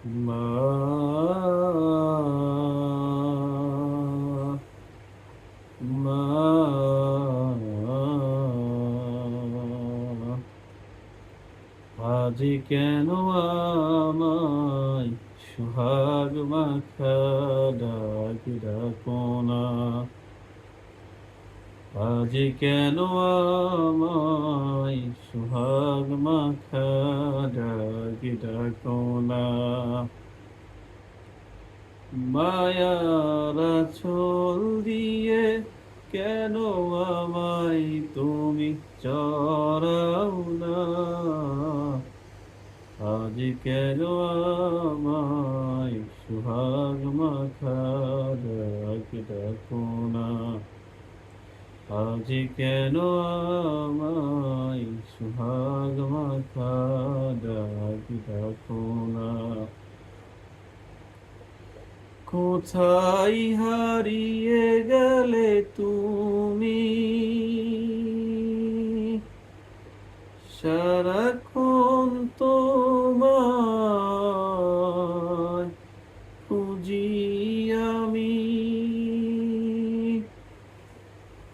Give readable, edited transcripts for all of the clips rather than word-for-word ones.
মা মা আজ কেন আমায় সুহাগ মাখা ডাক ডাকো না। আজ কেন আমায় সুহাগ মাখা ডাক ডাকো না। মায়ার আঁচল দিয়ে কেন আমায় তুমি চড়াও না। আজ কেন আমায় সুহাগ মাখা ডাক ডাকো না। আজ কেন আমায় সুহাগ মাখা ডাক ডাকো না। কোথায় হারিয়ে গেলে তুমি, সারাক্ষণ তোমায় খুঁজি আমি।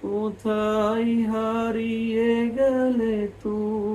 কোথায় হারিয়ে গেলে তুমি।